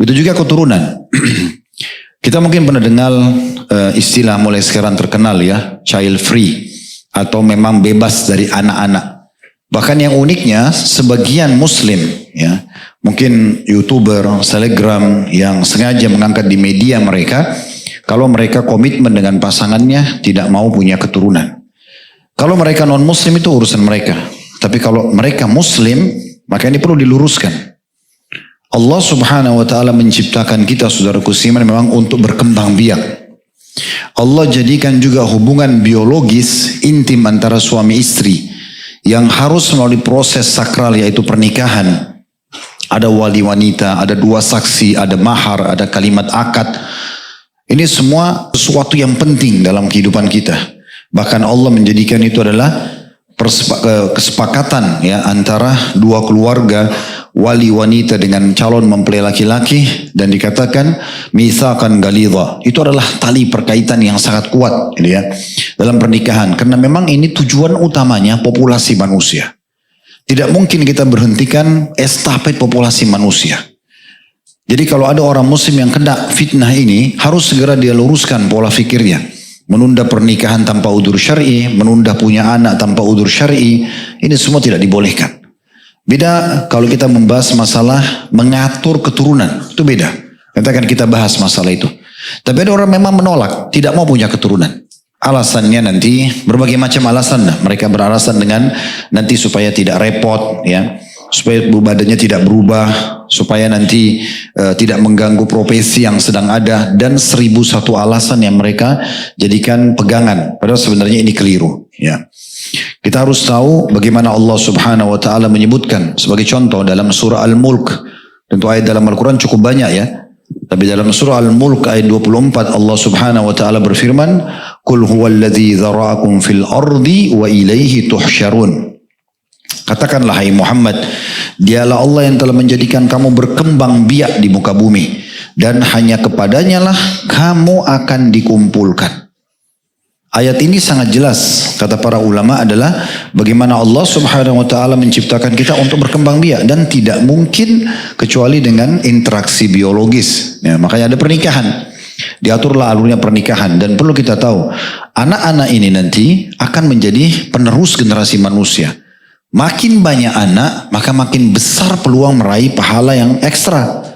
Begitu juga keturunan. Kita mungkin pernah dengar istilah mulai sekarang terkenal ya, child free, atau memang bebas dari anak-anak. Bahkan yang uniknya sebagian muslim ya, mungkin YouTuber, selebgram yang sengaja mengangkat di media mereka, kalau mereka komitmen dengan pasangannya tidak mau punya keturunan. Kalau mereka non muslim itu urusan mereka. Tapi kalau mereka muslim, maka ini perlu diluruskan. Allah subhanahu wa ta'ala menciptakan kita saudaraku seiman memang untuk berkembang biak. Allah jadikan juga hubungan biologis intim antara suami istri yang harus melalui proses sakral yaitu pernikahan. Ada wali wanita, ada dua saksi, ada mahar, ada kalimat akad. Ini semua sesuatu yang penting dalam kehidupan kita. Bahkan Allah menjadikan itu adalah kesepakatan ya antara dua keluarga, wali wanita dengan calon mempelai laki-laki, dan dikatakan mitsaqan ghalidha. Itu adalah tali perkaitan yang sangat kuat gitu ya dalam pernikahan, karena memang ini tujuan utamanya populasi manusia. Tidak mungkin kita berhentikan estafet populasi manusia. Jadi kalau ada orang muslim yang kena fitnah ini, harus segera dia luruskan pola fikirnya. Menunda pernikahan tanpa udzur syar'i, menunda punya anak tanpa udzur syar'i, ini semua tidak dibolehkan. Beda kalau kita membahas masalah mengatur keturunan, itu beda. Nanti akan kita bahas masalah itu. Tapi ada orang memang menolak, tidak mau punya keturunan. Alasannya nanti berbagai macam alasan. Mereka beralasan dengan nanti supaya tidak repot, ya, supaya badannya tidak berubah, supaya nanti tidak mengganggu profesi yang sedang ada, dan 1001 alasan yang mereka jadikan pegangan. Padahal sebenarnya ini keliru. Ya. Kita harus tahu bagaimana Allah subhanahu wa ta'ala menyebutkan. Sebagai contoh dalam surah Al-Mulk. Tentu ayat dalam Al-Quran cukup banyak ya. Tapi dalam surah Al-Mulk ayat 24 Allah subhanahu wa ta'ala berfirman, Qul huwallazi dzara'akum fil ardi wa ilaihi tuhsyarun. Katakanlah hai Muhammad, dialah Allah yang telah menjadikan kamu berkembang biak di muka bumi. Dan hanya kepadanya lah kamu akan dikumpulkan. Ayat ini sangat jelas, kata para ulama, adalah bagaimana Allah subhanahu wa ta'ala menciptakan kita untuk berkembang biak. Dan tidak mungkin kecuali dengan interaksi biologis. Ya, makanya ada pernikahan. Diaturlah alurnya pernikahan. Dan perlu kita tahu, anak-anak ini nanti akan menjadi penerus generasi manusia. Makin banyak anak, maka makin besar peluang meraih pahala yang ekstra.